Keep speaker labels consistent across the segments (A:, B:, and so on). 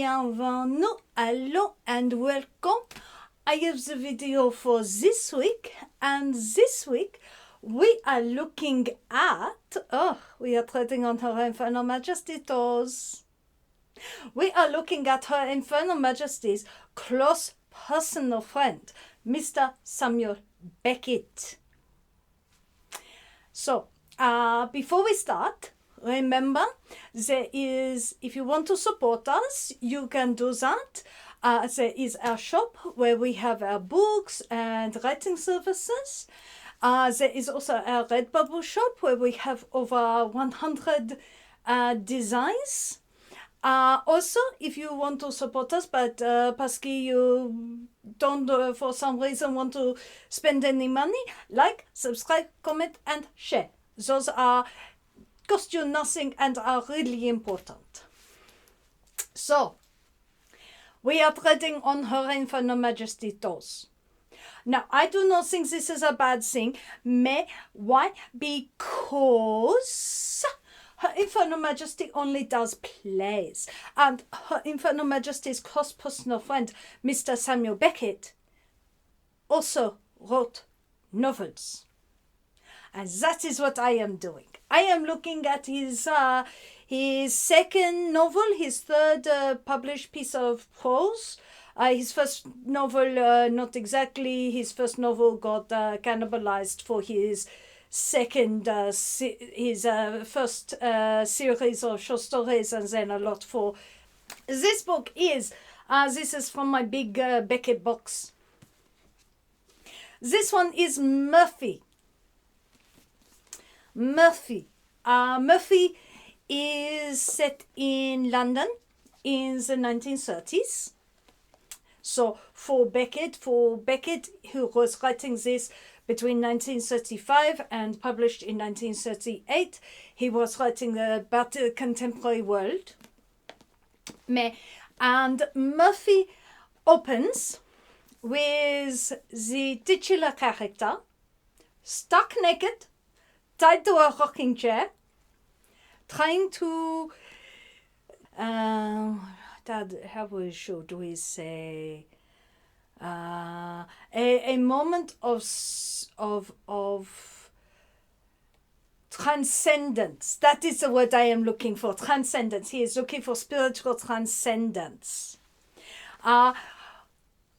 A: Bienvenue, hello and welcome. I have the video for this week, and this week we are looking at, we are treading on Her Infernal Majesty toes. We are looking at Her Infernal Majesty's close personal friend, Mr. Samuel Beckett. So, before we start, remember, there is, if you want to support us, you can do that. There is our shop where we have our books and writing services. There is also our Redbubble shop where we have over 100 designs. Also, if you want to support us, but parce que you don't, for some reason, want to spend any money, like, subscribe, comment, and share. Those cost you nothing and are really important. So, we are treading on Her Infernal Majesty toes. Now, I do not think this is a bad thing. Mais why? Because Her Infernal Majesty only does plays. And Her Infernal Majesty's close personal friend, Mr. Samuel Beckett, also wrote novels. And that is what I am doing. I am looking at his second novel, his third published piece of prose. His first novel, not exactly. His first novel got cannibalized for his second, his first series of short stories, and then a lot for this book is. This is from my big Beckett box. This one is Murphy. Murphy is set in London in the 1930s. So for Beckett, who was writing this between 1935 and published in 1938, he was writing about the contemporary world. And Murphy opens with the titular character, stark naked, tied to a rocking chair, trying to, how should we say, a moment of transcendence. That is the word I am looking for, transcendence. He is looking for spiritual transcendence.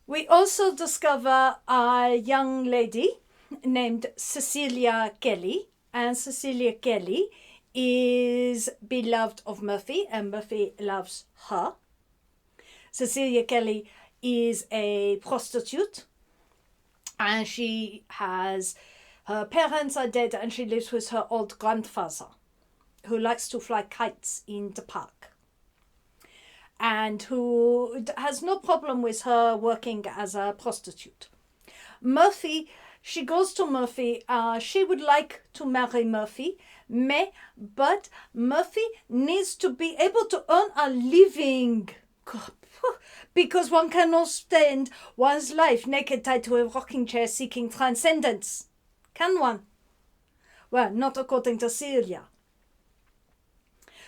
A: We also discover a young lady named Cecilia Kelly, and Cecilia Kelly is beloved of Murphy, and Murphy loves her. Cecilia Kelly is a prostitute, and her parents are dead, and she lives with her old grandfather, who likes to fly kites in the park, and who has no problem with her working as a prostitute. She goes to Murphy. She would like to marry Murphy, but Murphy needs to be able to earn a living, because one cannot spend one's life naked tied to a rocking chair seeking transcendence. Can one? Well, not according to Celia.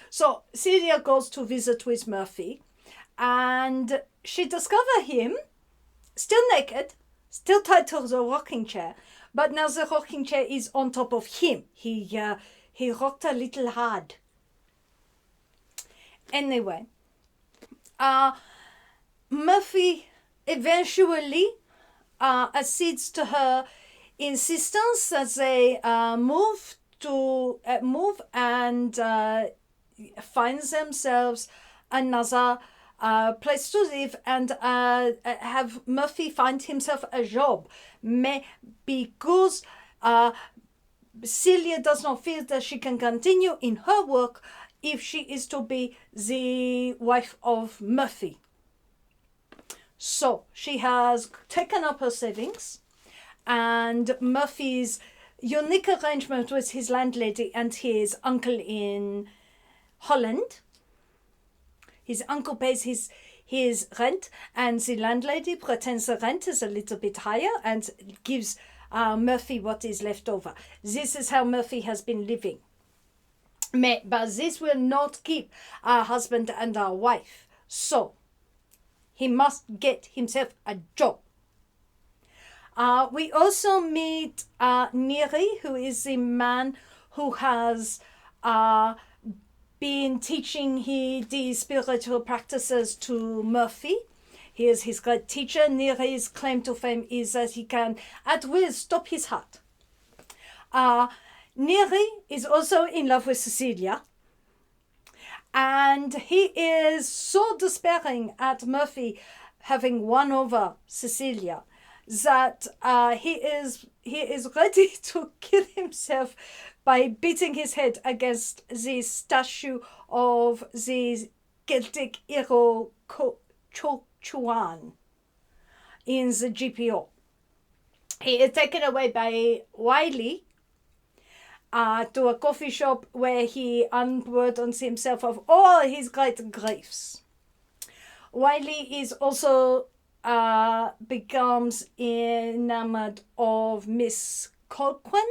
A: So Celia goes to visit with Murphy, and she discovers him still naked, still tied to the rocking chair, but now the rocking chair is on top of him. He rocked a little hard. Anyway, Murphy eventually accedes to her insistence that they move and find themselves another place to live, and have Murphy find himself a job. Because Celia does not feel that she can continue in her work if she is to be the wife of Murphy. So she has taken up her savings, and Murphy's unique arrangement with his landlady and his uncle in Holland. His uncle pays his rent, and the landlady pretends the rent is a little bit higher and gives Murphy what is left over. This is how Murphy has been living. But this will not keep our husband and our wife. So He must get himself a job. We also meet Neri, who is the man who has been teaching these spiritual practices to Murphy. He is his great teacher. Neri's claim to fame is that he can, at will, stop his heart. Neri is also in love with Cecilia. And he is so despairing at Murphy having won over Cecilia that he is ready to kill himself by beating his head against the statue of the Celtic hero Chuan in the GPO. He is taken away by Wiley to a coffee shop where he unburdens himself of all his great griefs. Wiley is also becomes enamored of Miss Colquhoun,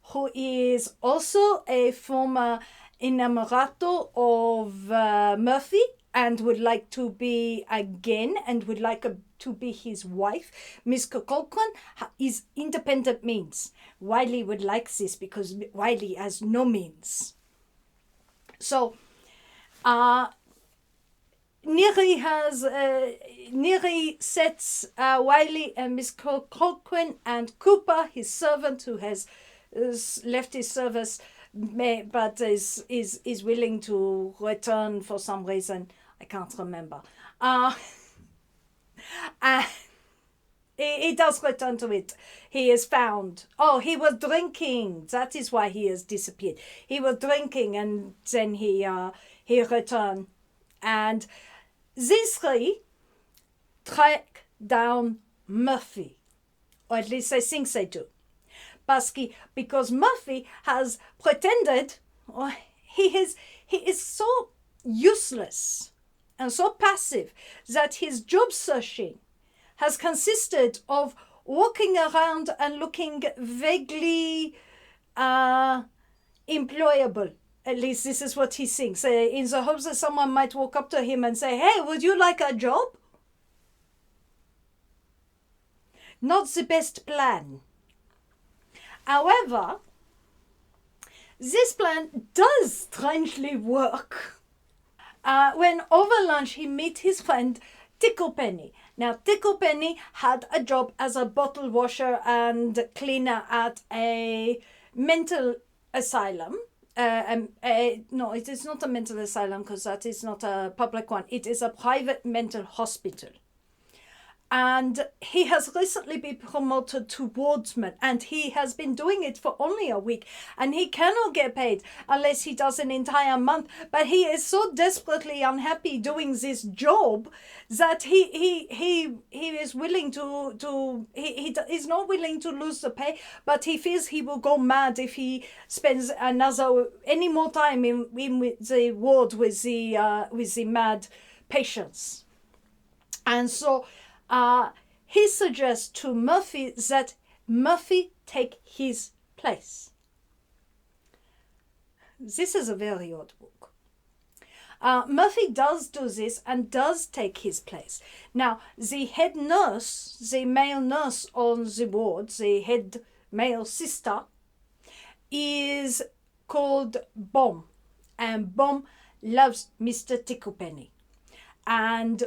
A: who is also a former innamorato of Murphy and would like to be again and would like to be his wife. Miss Colquhoun is independent means. Wiley would like this because Wiley has no means. So, Neri sets Wiley and Miss Colquhoun and Cooper, his servant who has left his service but is willing to return for some reason. I can't remember. He does return to it. He is found. Oh, he was drinking. That is why he has disappeared. He was drinking and then he returned. And these three track down Murphy. Or at least I think they do. Because Murphy has pretended he is so useless and so passive that his job searching has consisted of walking around and looking vaguely employable. At least this is what he thinks, in the hopes that someone might walk up to him and say, "Hey, would you like a job?" Not the best plan. However, this plan does strangely work. When over lunch he meets his friend Ticklepenny. Now, Ticklepenny had a job as a bottle washer and cleaner at a mental asylum. No, it is not a mental asylum because that is not a public one. It is a private mental hospital. And he has recently been promoted to wardsman, and he has been doing it for only a week, and he cannot get paid unless he does an entire month. But he is so desperately unhappy doing this job that he is willing he is not willing to lose the pay, but he feels he will go mad if he spends any more time in the ward with the mad patients. And so he suggests to Murphy that Murphy take his place. This is a very odd book. Murphy does do this and does take his place. Now, the head nurse, the male nurse on the ward, the head male sister, is called Bom. And Bom loves Mr. Ticklepenny. And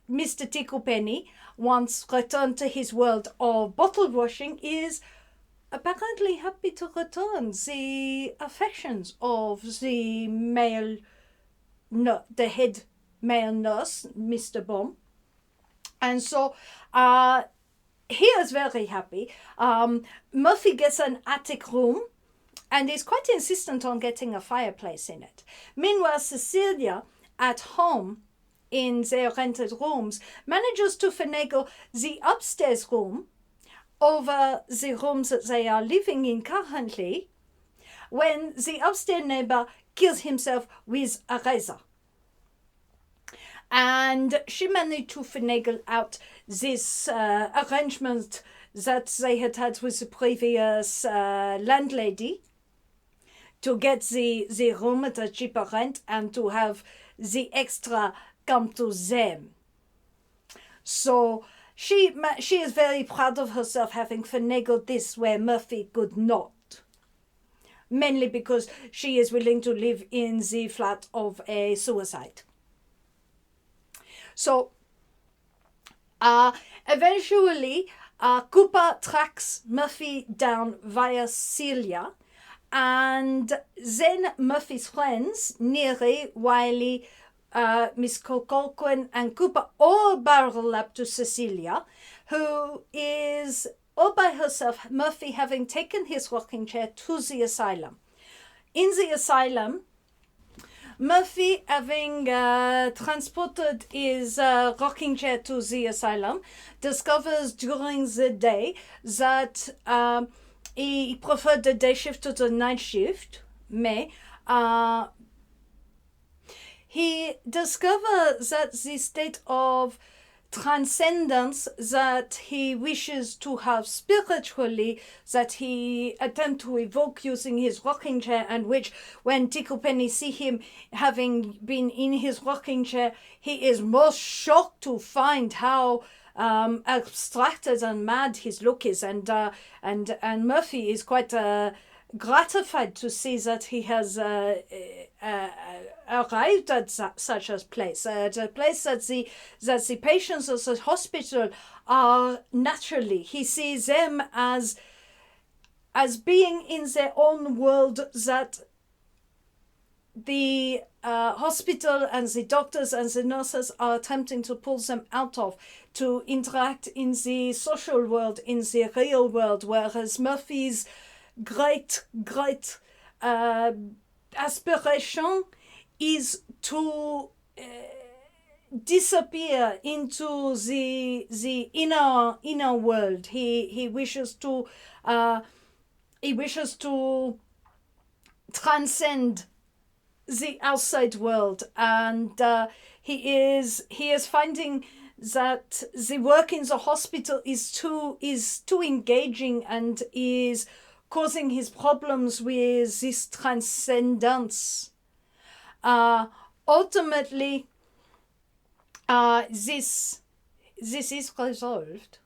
A: Mr. Ticklepenny, once returned to his world of bottle washing, is apparently happy to return the affections of the head male nurse, Mr. Bom. And so he is very happy. Murphy gets an attic room and is quite insistent on getting a fireplace in it. Meanwhile, Cecilia, at home, in their rented rooms, manages to finagle the upstairs room over the rooms that they are living in currently, when the upstairs neighbor kills himself with a razor. And she managed to finagle out this arrangement that they had with the previous landlady to get the room at a cheaper rent and to have the extra come to them. So she is very proud of herself having finagled this where Murphy could not. Mainly because she is willing to live in the flat of a suicide. So eventually Cooper tracks Murphy down via Celia, and then Murphy's friends, Neri, Wiley, Miss Colquhoun and Cooper all barrel up to Cecilia, who is all by herself, Murphy having taken his rocking chair to the asylum. In the asylum, Murphy, having transported his rocking chair to the asylum, discovers during the day that he preferred the day shift to the night shift. He discovers that the state of transcendence that he wishes to have spiritually, that he attempts to evoke using his rocking chair, and which when Tchaikovsky see him having been in his rocking chair, he is most shocked to find how abstracted and mad his look is, and Murphy is quite gratified to see that he has arrived at such a place, a place that the patients of the hospital are naturally. He sees them as being in their own world that the hospital and the doctors and the nurses are attempting to pull them out of, to interact in the social world, in the real world, whereas Murphy's great aspiration is to disappear into the inner world. He wishes to transcend the outside world, and he is finding that the work in the hospital is too engaging and is causing his problems with this transcendence. Ultimately, this is resolved.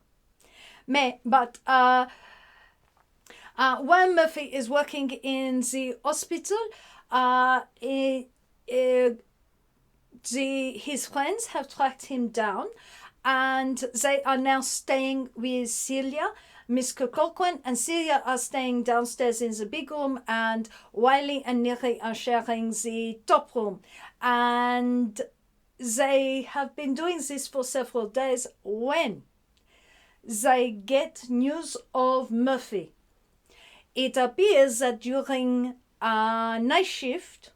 A: But while Murphy is working in the hospital, his friends have tracked him down, and they are now staying with Celia. Miss Colquhoun and Celia are staying downstairs in the big room, and Wiley and Neri are sharing the top room. And they have been doing this for several days when they get news of Murphy. It appears that during a night shift,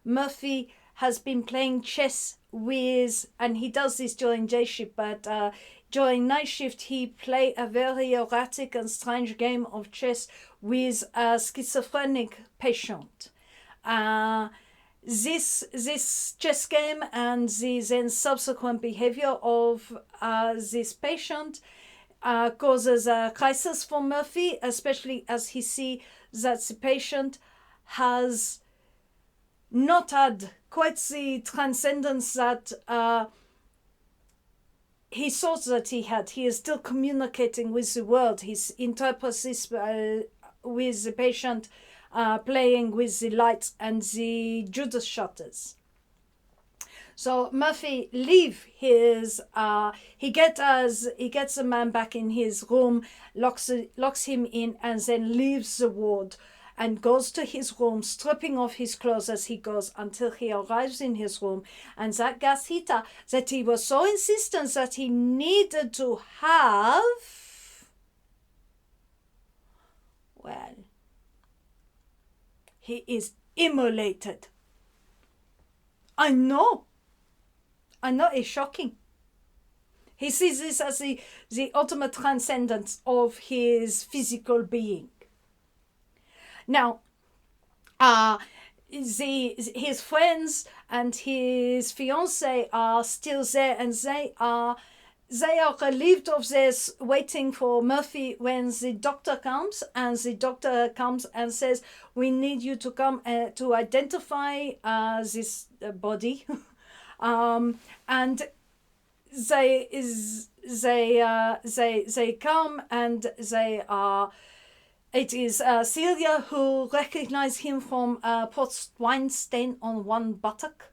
A: Murphy has been playing chess with, and he does this during day shift, but during night shift he play a very erratic and strange game of chess with a schizophrenic patient. This chess game and the then subsequent behavior of this patient causes a crisis for Murphy, especially as he sees that the patient has not had quite the transcendence that he thought that he had. He is still communicating with the world. He interprets this with the patient playing with the lights and the Judas shutters. So Murphy leave his. He gets the man back in his room, locks him in, and then leaves the ward and goes to his room, stripping off his clothes as he goes until he arrives in his room. And that gas heater that he was so insistent that he needed to have, well, he is immolated. I know, it's shocking. He sees this as the ultimate transcendence of his physical being. Now, his friends and his fiancée are still there, and they are relieved of this, waiting for Murphy when the doctor comes. And the doctor comes and says, "We need you to come to identify this body," and they come and they are. It is Celia who recognized him from Port wine stain on one buttock.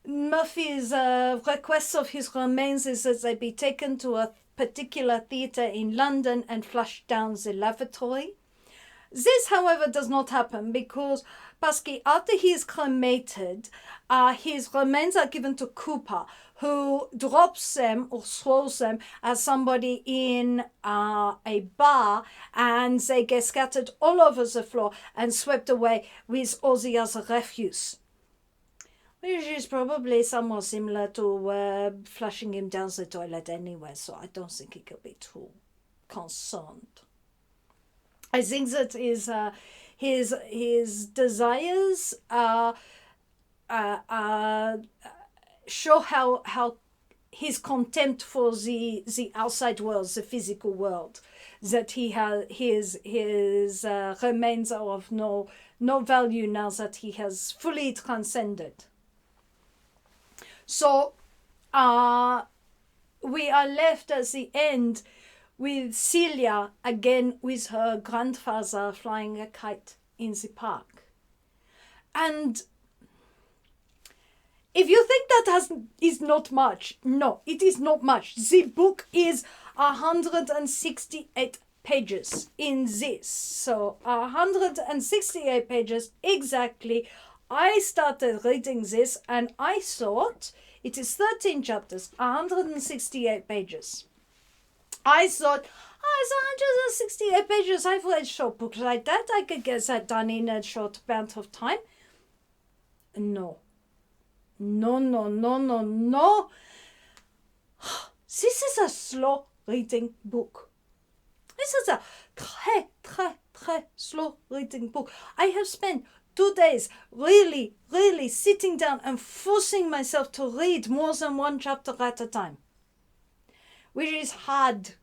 A: Murphy's request of his remains is that they be taken to a particular theatre in London and flushed down the lavatory. This, however, does not happen because after he is cremated, his remains are given to Cooper, who drops them or throws them as somebody in a bar, and they get scattered all over the floor and swept away with all the other refuse. Which is probably somewhat similar to flushing him down the toilet anyway, so I don't think he could be too concerned. I think that his desires show how his contempt for the outside world, the physical world, that he has his remains are of no value now that he has fully transcended. So we are left at the end with Celia again with her grandfather flying a kite in the park. And if you think that is not much, no, it is not much. The book is 168 pages in this. So 168 pages exactly. I started reading this and I thought it is 13 chapters, 168 pages. I thought, it's 168 pages. I've read short books like that. I could get that done in a short amount of time. No. This is a slow reading book. This is a très slow reading book. I have spent 2 days really sitting down and forcing myself to read more than one chapter at a time, which is hard.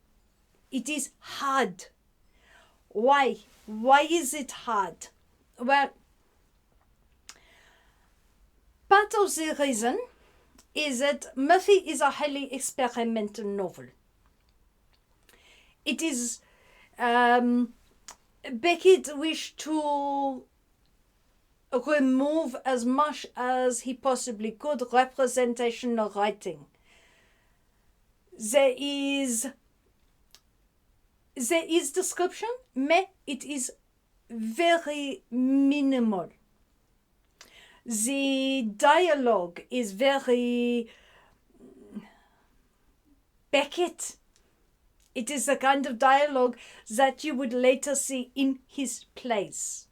A: It is hard. Why? Why is it hard? Well, part of the reason is that Murphy is a highly experimental novel. It is Beckett wished to remove as much as he possibly could representational writing. There is description, but it is very minimal. The dialogue is very Beckett. It is the kind of dialogue that you would later see in his plays.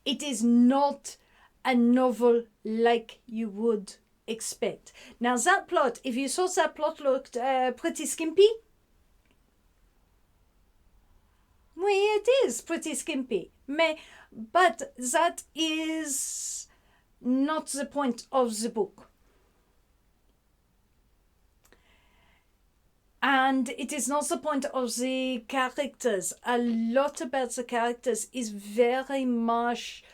A: It is not a novel like you would expect. Now that plot, if you thought that plot looked pretty skimpy, well, it is pretty skimpy. But that is not the point of the book. And it is not the point of the characters. A lot about the characters is very much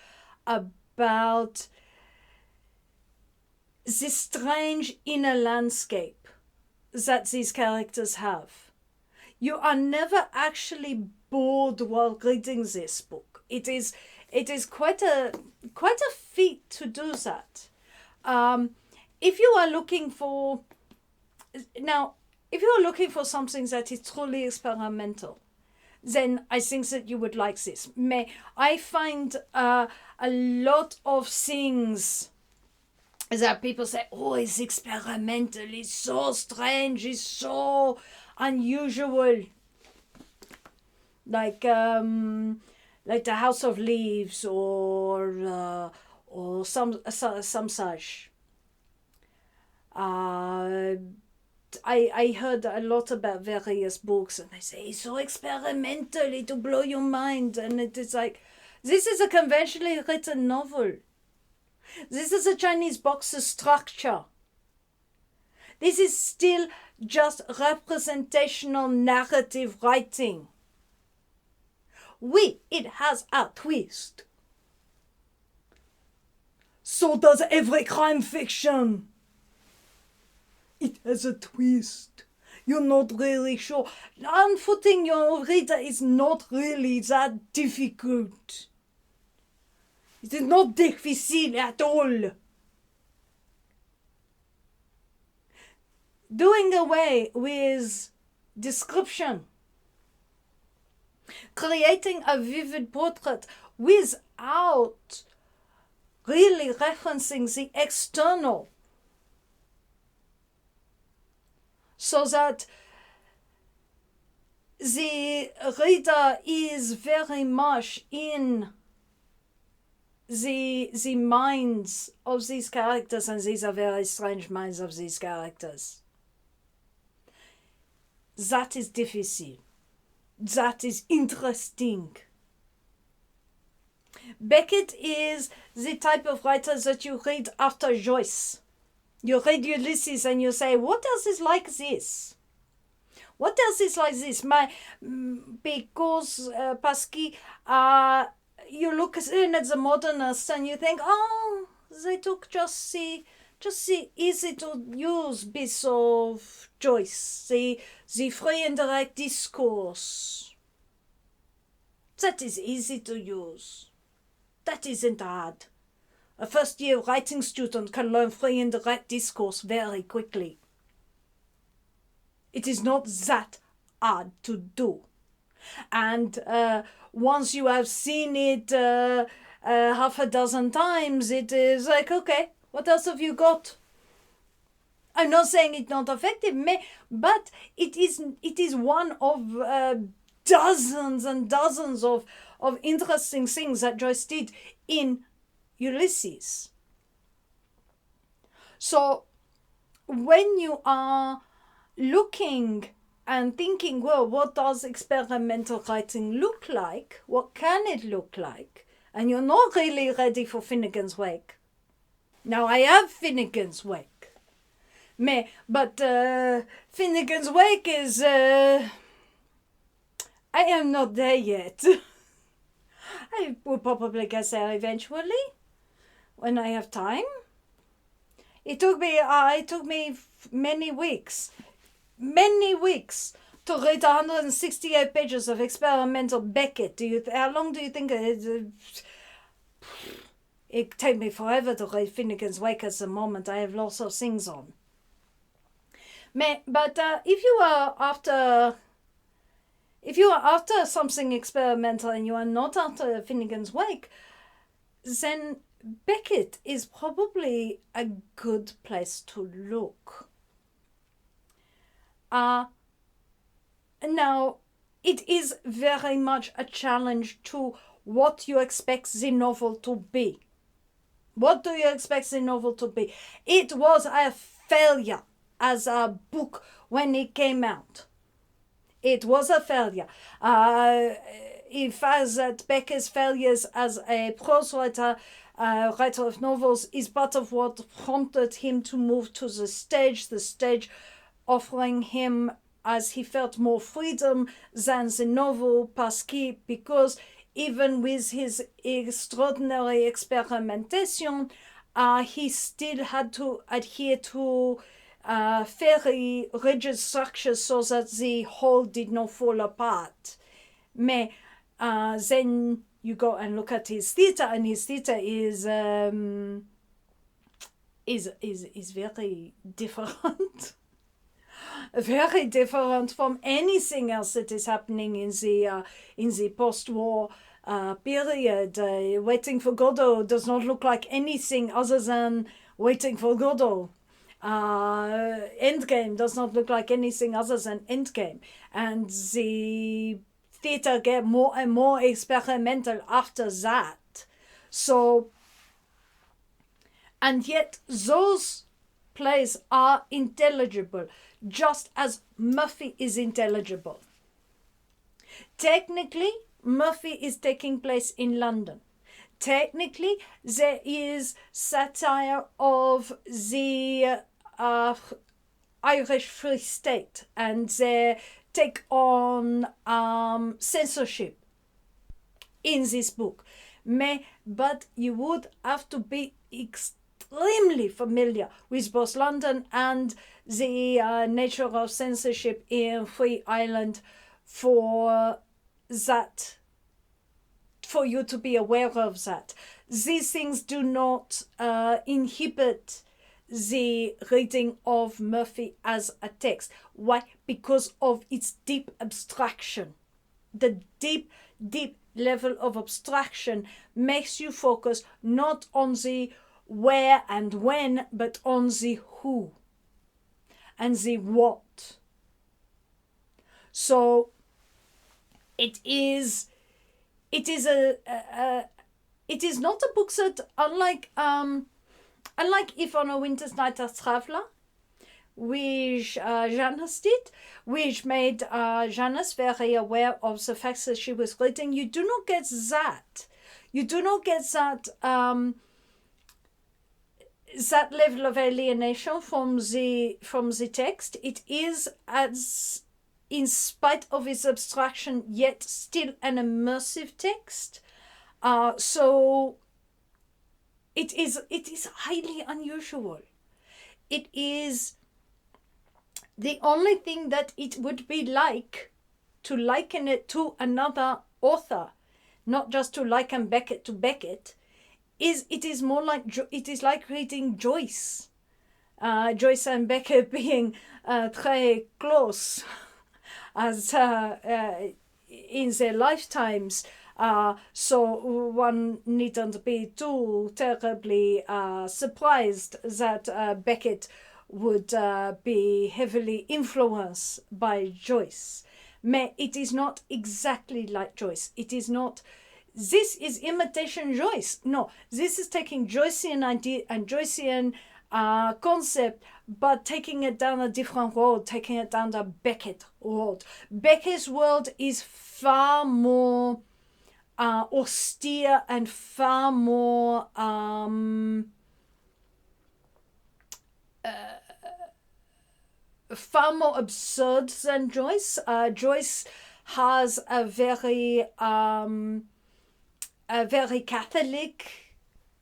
A: about the strange inner landscape that these characters have. You are never actually bored while reading this book. It is quite a feat to do that. If you are looking for something that is truly experimental, then I think that you would like this. I find a lot of things that people say, oh, it's experimental, it's so strange, it's so unusual. Like the House of Leaves or some such. I heard a lot about various books and they say it's so experimental, it will blow your mind, and it is like, this is a conventionally written novel. This is a Chinese boxer structure. This is still just representational narrative writing. Oui, it has a twist. So does every crime fiction. It has a twist. You're not really sure. Unfooting your reader is not really that difficult. It is not difficile at all. Doing away with description. Creating a vivid portrait without really referencing the external. So that the reader is very much in the minds of these characters, and these are very strange minds of these characters. That is difficult. That is interesting. Beckett is the type of writer that you read after Joyce. You read Ulysses and you say, what else is like this? What else is like this? Because you look in at the modernists and you think, oh, they took just the easy to use bits of Joyce, the free and direct discourse. That is easy to use. That isn't hard. A first-year writing student can learn free and direct discourse very quickly. It is not that hard to do. And once you have seen it half a dozen times, it is like, okay, what else have you got? I'm not saying it's not effective, but it is one of dozens and dozens of interesting things that Joyce did in Ulysses. So when you are looking and thinking, well, what does experimental writing look like? What can it look like? And you're not really ready for Finnegan's Wake. Now, I have Finnegan's Wake. But Finnegan's Wake is... I am not there yet. I will probably get there eventually, when I have time. It took me many weeks to read 168 pages of experimental Beckett. How long do you think it take me forever to read Finnegan's Wake at the moment? I have lots of things on. But if you are after something experimental and you are not after Finnegan's Wake, then Beckett is probably a good place to look. Now, it is very much a challenge to what you expect the novel to be. What do you expect the novel to be? It was a failure as a book when it came out. It was a failure. In fact, that Beckett's failures as a prose writer, writer of novels, is part of what prompted him to move to the stage offering him, as he felt, more freedom than the novel, because even with his extraordinary experimentation, he still had to adhere to very rigid structures so that the whole did not fall apart. Then you go and look at his theatre, and his theatre is very different. Very different from anything else that is happening in the post-war period. Waiting for Godot does not look like anything other than Waiting for Godot. Endgame does not look like anything other than Endgame. And the theatre get more and more experimental after that. So, and yet those plays are intelligible, just as Murphy is intelligible. Technically, Murphy is taking place in London. Technically, there is satire of the Irish Free State and their take on censorship in this book. But you would have to be extremely familiar with both London and the nature of censorship in Free Island for you to be aware of that. These things do not inhibit the reading of Murphy as a text. Why? Because of its deep abstraction. The deep level of abstraction makes you focus not on the where and when, but on the who and the what. So it is not a book that, unlike If on a Winter's Night a Traveller, which Janice did, which made Janice very aware of the fact that she was reading, you do not get that. You do not get that that level of alienation from the text. It is, as in spite of its abstraction, yet still an immersive text. So it is highly unusual. It is the only thing that it would be like to liken it to another author, not just to liken Beckett to Beckett. It is more like it is like reading Joyce. Joyce and Beckett being très close as in their lifetimes. So one needn't be too terribly surprised that Beckett would be heavily influenced by Joyce. But it is not exactly like Joyce. It is not. This is imitation Joyce. No, this is taking Joycean idea and Joycean concept, but taking it down a different road, taking it down the Beckett road. Beckett's world is far more austere and far more absurd than Joyce. Joyce has a very Catholic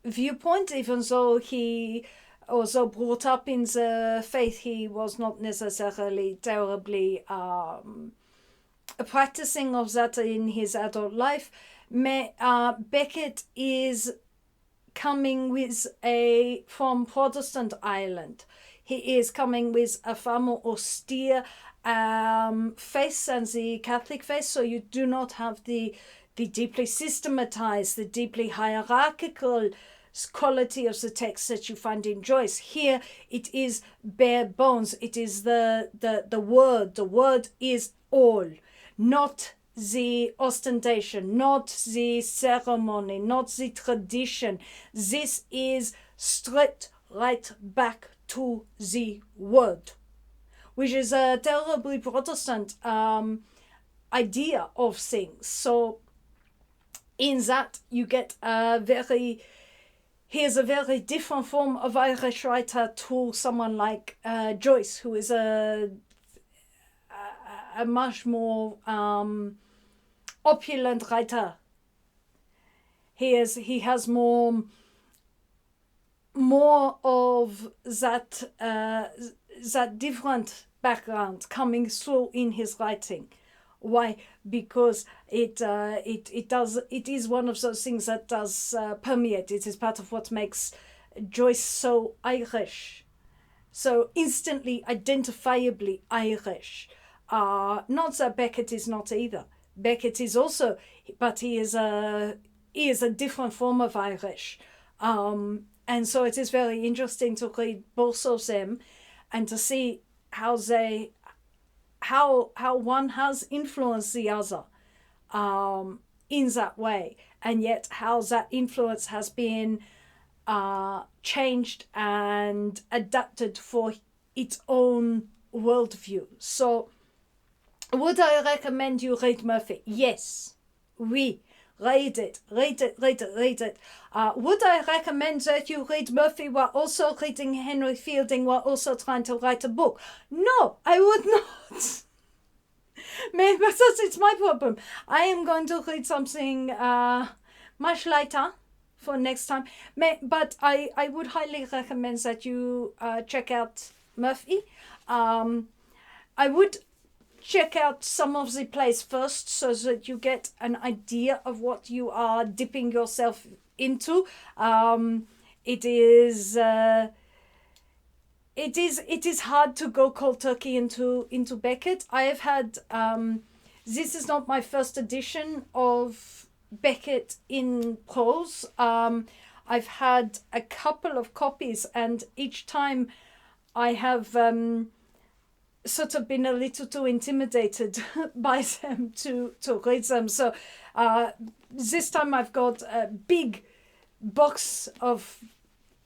A: viewpoint, even though he also brought up in the faith, he was not necessarily terribly practicing of that in his adult life. Beckett is coming from Protestant Ireland. He is coming with a far more austere faith than the Catholic faith, so you do not have the deeply systematized, the deeply hierarchical quality of the text that you find in Joyce. Here it is bare bones. It is the word. The word is all, not the ostentation, not the ceremony, not the tradition. This is straight right back to the word, which is a terribly Protestant idea of things. So in that you get here's a very different form of Irish writer to someone like Joyce, who is a much more opulent writer. He has more of that different background coming through in his writing. Why? Because it is one of those things that does permeate. It is part of what makes Joyce so Irish, so instantly identifiably Irish. Not that Beckett is not either. Beckett is also, but he is a different form of Irish. And so it is very interesting to read both of them and to see how one has influenced the other in that way, and yet how that influence has been changed and adapted for its own worldview. So would I recommend you read Murphy? Yes. Oui. Read it. Would I recommend that you read Murphy while also reading Henry Fielding while also trying to write a book? No, I would not. Maybe it's my problem. I am going to read something much lighter for next time. But I would highly recommend that you check out Murphy. I would check out some of the plays first so that you get an idea of what you are dipping yourself into. It is hard to go cold turkey into Beckett. I have had this is not my first edition of Beckett in prose. I've had a couple of copies, and each time I have sort of been a little too intimidated by them to read them. So this time I've got a big box of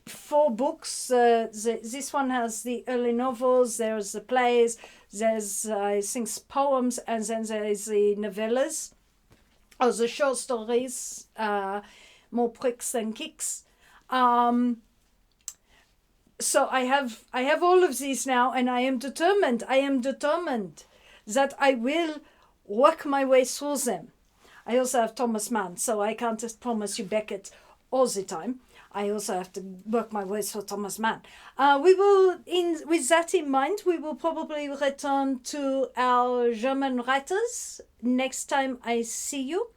A: 4 books. This one has the early novels, there's the plays, there's I think poems, and then there is the novellas, or the short stories, more pricks than kicks. So I have all of these now, and I am determined that I will work my way through them. I also have Thomas Mann, so I can't just promise you Beckett all the time. I also have to work my way through Thomas Mann. With that in mind, we will probably return to our German writers next time I see you.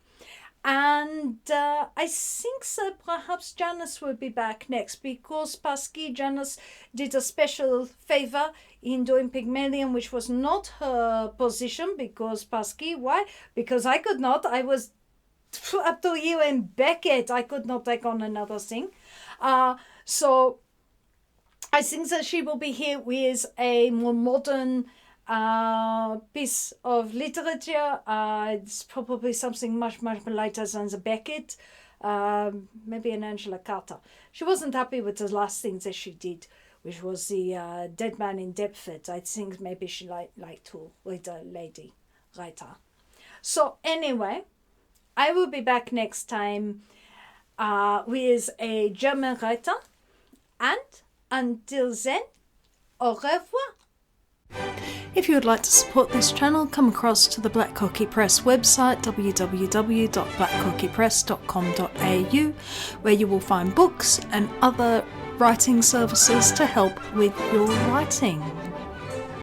A: And I think that perhaps Janice will be back next, because Pasky, Janice did a special favor in doing Pygmalion, which was not her position, because Pasky, why? Because I could not. I was up to you and Beckett. I could not take on another thing. So I think that she will be here with a more modern piece of literature. It's probably something much lighter than the Beckett, maybe an Angela Carter. She wasn't happy with the last thing that she did, which was the Dead Man in Deptford. I think maybe she liked to read a lady writer. So anyway, I will be back next time with a German writer, and until then, au revoir. If you would like to support this channel, come across to the Black Cockie Press website, www.blackcockiepress.com.au, where you will find books and other writing services to help with your writing.